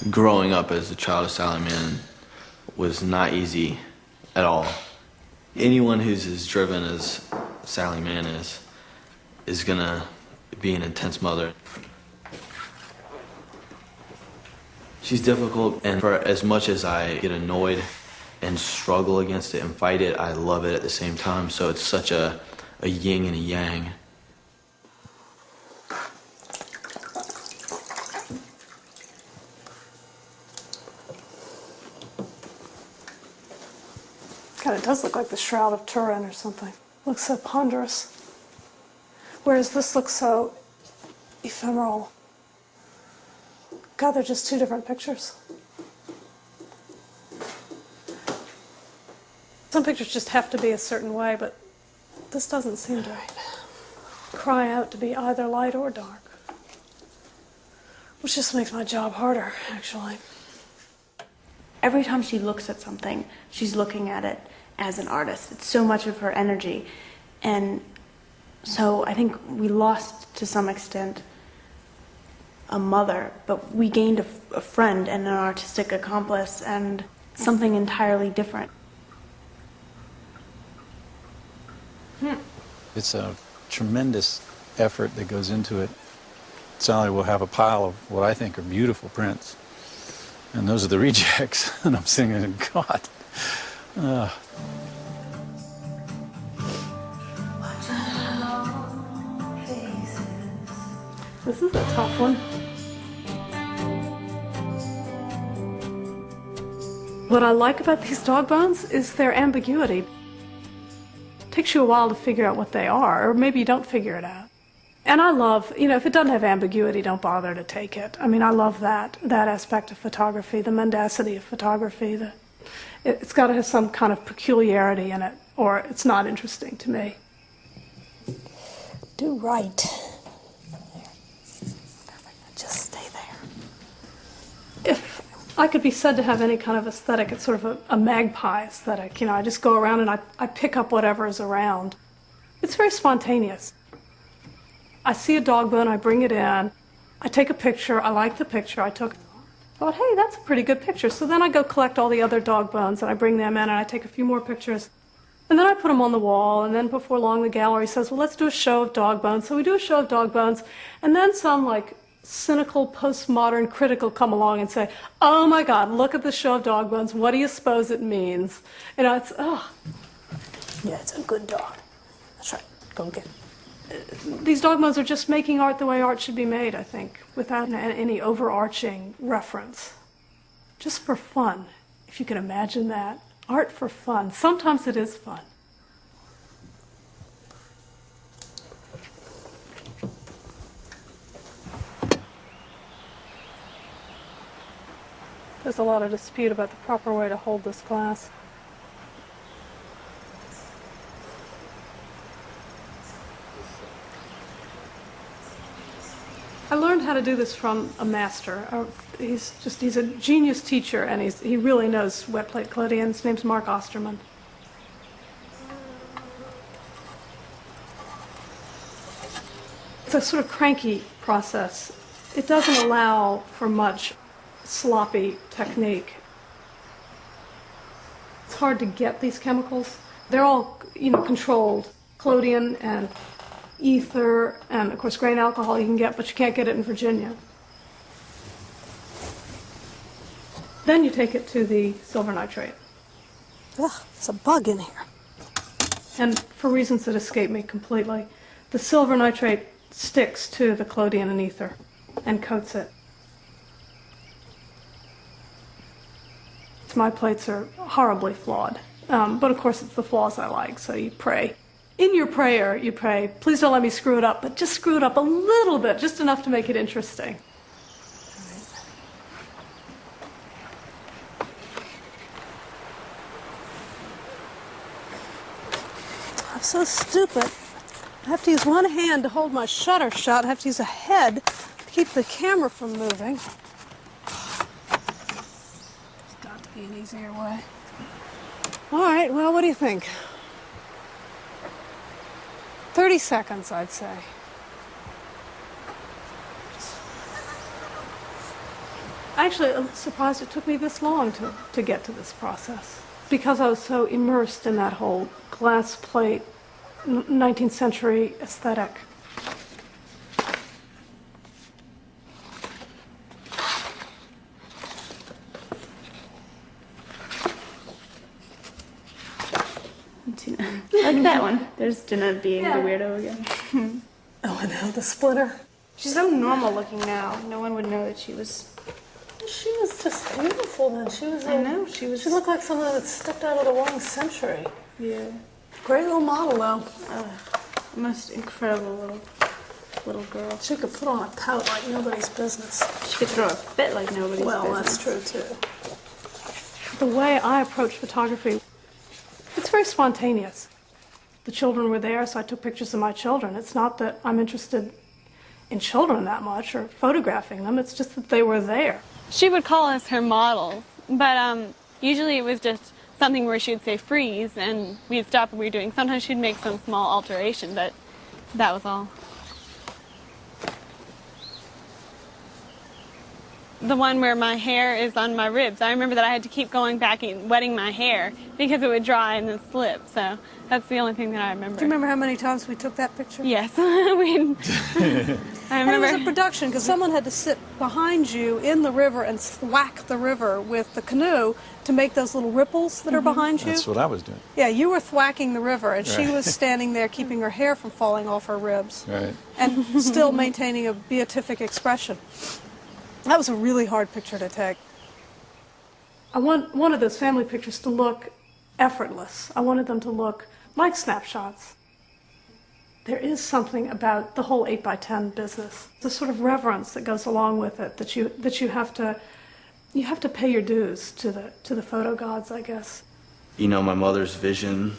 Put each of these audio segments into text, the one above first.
Growing up as a child of Sally Mann was not easy at all. Anyone who's as driven as Sally Mann is gonna be an intense mother. She's difficult, and for as much as I get annoyed and struggle against it and fight it, I love it at the same time. So it's such a yin and a yang. God, it does look like the Shroud of Turin or something. Looks so ponderous. Whereas this looks so ephemeral. God, they're just two different pictures. Some pictures just have to be a certain way, but this doesn't seem to cry out to be either light or dark. Which just makes my job harder, actually. Every time she looks at something, she's looking at it as an artist. It's so much of her energy. And so I think we lost, to some extent, a mother, but we gained a friend and an artistic accomplice and something entirely different. It's a tremendous effort that goes into it. Sally will have a pile of what I think are beautiful prints. And those are the rejects. And I'm singing, God. This is a tough one. What I like about these dog bones is their ambiguity. It takes you a while to figure out what they are, or maybe you don't figure it out. And I love, if it doesn't have ambiguity, don't bother to take it. I mean, I love that aspect of photography, the mendacity of photography. It's got to have some kind of peculiarity in it, or it's not interesting to me. Do right. Just stay there. If I could be said to have any kind of aesthetic, it's sort of a magpie aesthetic. I just go around and I pick up whatever is around. It's very spontaneous. I see a dog bone, I bring it in, I take a picture, I like the picture I took. I thought, hey, that's a pretty good picture. So then I go collect all the other dog bones and I bring them in and I take a few more pictures. And then I put them on the wall, and then before long the gallery says, well, let's do a show of dog bones. So we do a show of dog bones, and then some cynical postmodern critic will come along and say, oh my God, look at the show of dog bones. What do you suppose it means? It's, oh. Yeah, it's a good dog. That's right. Go get it. These dog bones are just making art the way art should be made, I think, without any overarching reference. Just for fun, if you can imagine that. Art for fun. Sometimes it is fun. There's a lot of dispute about the proper way to hold this glass. I learned how to do this from a master. He's a genius teacher, and he really knows wet plate collodion. His name's Mark Osterman. It's a sort of cranky process. It doesn't allow for much sloppy technique. It's hard to get these chemicals. They're all, controlled. Collodion and ether, and of course grain alcohol you can get, but you can't get it in Virginia. Then you take it to the silver nitrate. Ugh, there's a bug in here. And for reasons that escape me completely, the silver nitrate sticks to the collodion and ether and coats it. My plates are horribly flawed, but of course it's the flaws I like, so you pray. In your prayer, you pray, please don't let me screw it up, but just screw it up a little bit, just enough to make it interesting. I'm so stupid. I have to use one hand to hold my shutter shut. I have to use a head to keep the camera from moving. There's got to be an easier way. All right, well, what do you think? 30 seconds, I'd say. Actually, I'm surprised it took me this long to get to this process, because I was so immersed in that whole glass plate 19th century aesthetic. Like that one. There's Jenna being the weirdo again. Oh, I know, the splitter. She's so normal looking now. No one would know that she was. She was just beautiful then. She was. I know, she was. She looked like someone that stepped out of the wrong century. Yeah. Great little model, though. The most incredible little girl. She could put on a pout like nobody's business. She could throw a fit like nobody's Well, business. that's true, too. The way I approach photography, it's very spontaneous. The children were there, so I took pictures of my children. It's not that I'm interested in children that much or photographing them, it's just that they were there. She would call us her models, but usually it was just something where she would say freeze and we'd stop what we were doing. Sometimes she'd make some small alteration, but that was all. The one where my hair is on my ribs, I remember that I had to keep going back and wetting my hair because it would dry and then slip, so that's the only thing that I remember. Do you remember how many times we took that picture? Yes. I And it was remember. a production because someone had to sit behind you in the river and thwack the river with the canoe to make those little ripples that are behind you. That's what I was doing. Yeah, you were thwacking the river, and she Right. was standing there keeping her hair from falling off her ribs Right. and still maintaining a beatific expression. That was a really hard picture to take. I wanted those family pictures to look effortless. I wanted them to look like snapshots. There is something about the whole 8x10 business, the sort of reverence that goes along with it, that you have to pay your dues to the photo gods, I guess. You know, my mother's vision,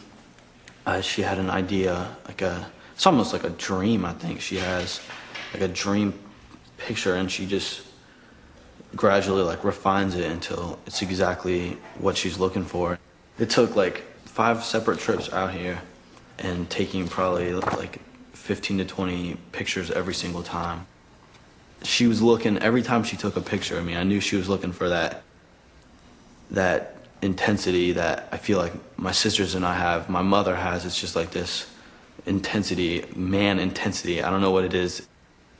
she had an idea, it's almost like a dream, I think. She has like a dream picture, and she just gradually refines it until it's exactly what she's looking for. It took 5 separate trips out here and taking probably 15 to 20 pictures every single time. She was looking, every time she took a picture of me, I knew she was looking for that intensity that I feel like my sisters and I have, my mother has. It's just like this intensity, man intensity. I don't know what it is.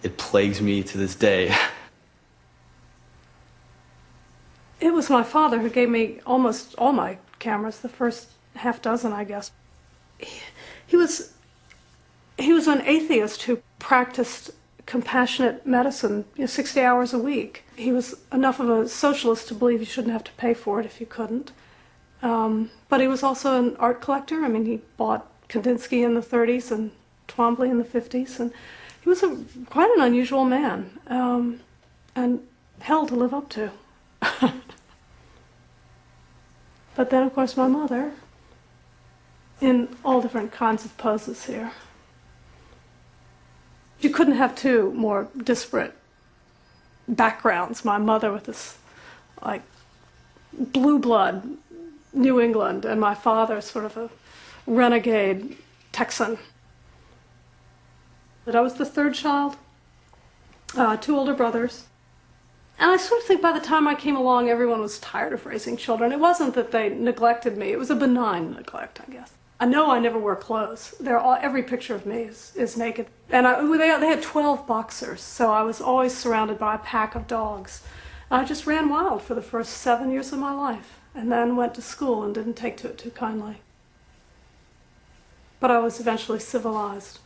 It plagues me to this day. It was my father who gave me almost all my cameras, the first half dozen, I guess. He was an atheist who practiced compassionate medicine 60 hours a week. He was enough of a socialist to believe you shouldn't have to pay for it if you couldn't. But he was also an art collector. I mean, he bought Kandinsky in the 30s and Twombly in the 50s, and he was quite an unusual man, and hell to live up to. But then, of course, my mother, in all different kinds of poses here. You couldn't have two more disparate backgrounds. My mother with this, blue blood, New England, and my father sort of a renegade Texan. But I was the third child, 2 older brothers. And I sort of think by the time I came along, everyone was tired of raising children. It wasn't that they neglected me. It was a benign neglect, I guess. I know I never wore clothes. Every picture of me is naked. And they had 12 boxers, so I was always surrounded by a pack of dogs. And I just ran wild for the first 7 years of my life, and then went to school and didn't take to it too kindly. But I was eventually civilized.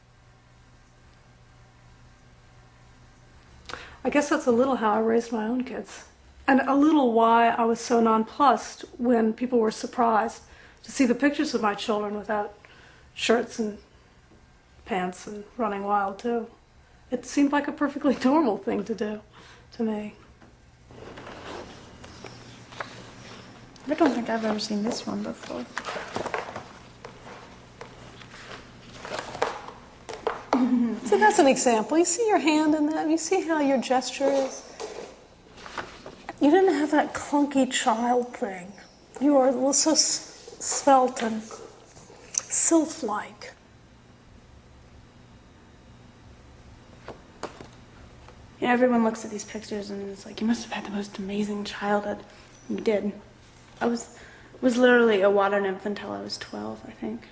I guess that's a little how I raised my own kids. And a little why I was so nonplussed when people were surprised to see the pictures of my children without shirts and pants and running wild too. It seemed like a perfectly normal thing to do to me. I don't think I've ever seen this one before. So that's an example. You see your hand in that? You see how your gesture is? You didn't have that clunky child thing. You were so svelte and sylph-like. You know, everyone looks at these pictures and it's like, you must have had the most amazing childhood. You did. I was literally a water nymph until I was 12, I think.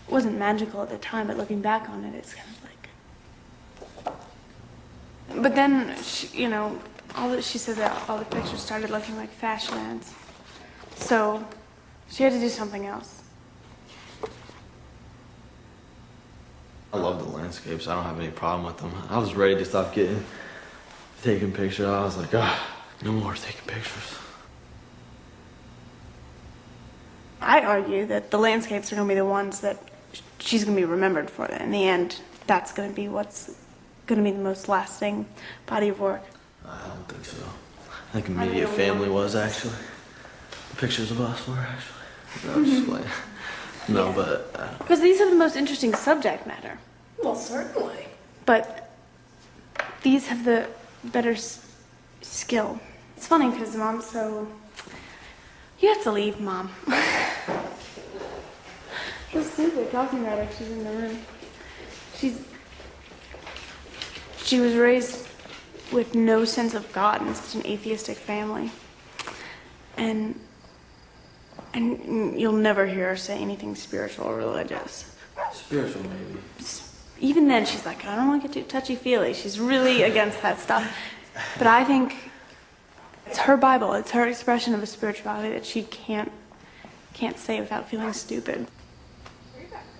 It wasn't magical at the time, but looking back on it, it's kind of like... But then, you know, she said that all the pictures started looking like fashion ads. So she had to do something else. I love the landscapes. I don't have any problem with them. I was ready to stop taking pictures. I was like, no more taking pictures. I argue that the landscapes are going to be the ones that she's going to be remembered for. In the end, that's going to be what's going to be the most lasting body of work. I don't think so. I think immediate family was actually. The pictures of us were actually. No, just playing. No, but... Because these have the most interesting subject matter. Well, certainly. But these have the better skill. It's funny because Mom's so... You have to leave, Mom. Just think they're talking about her. She's in the room. She was raised with no sense of God in such an atheistic family. And you'll never hear her say anything spiritual or religious. Spiritual, maybe. Even then, she's like, I don't want to get too touchy-feely. She's really against that stuff. But I think it's her Bible. It's her expression of a spirituality that she can't say without feeling stupid.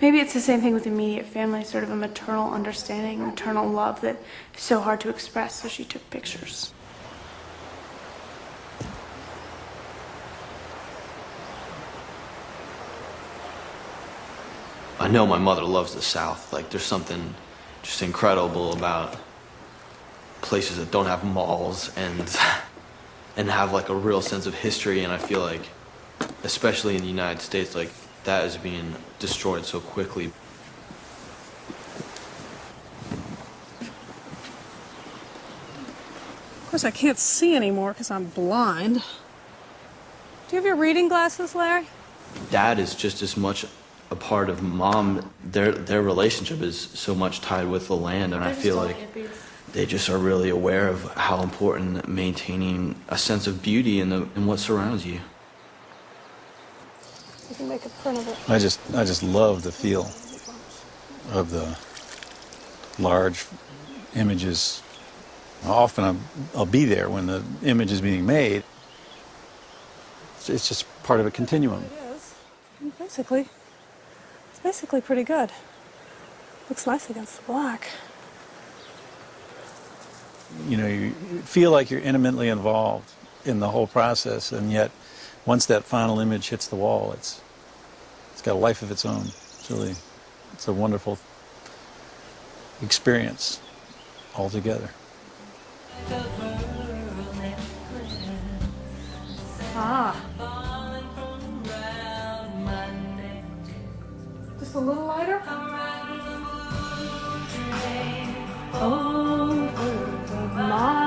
Maybe it's the same thing with immediate family, sort of a maternal understanding, maternal love that is so hard to express, so she took pictures. I know my mother loves the South. Like, there's something just incredible about places that don't have malls and have like a real sense of history. And I feel like, especially in the United States, like that is being destroyed so quickly. Of course, I can't see anymore because I'm blind. Do you have your reading glasses, Larry? Dad is just as much a part of Mom. Their relationship is so much tied with the land, and I feel like they just are really aware of how important maintaining a sense of beauty in what surrounds you. You can make a print of it. I just love the feel of the large images. Often I'll be there when the image is being made. It's just part of a continuum. It is. It's basically pretty good. Looks nice against the black. You know, you feel like you're intimately involved in the whole process, and yet once that final image hits the wall, it's got a life of its own. It's a wonderful experience altogether. Ah. Just a little lighter? Over my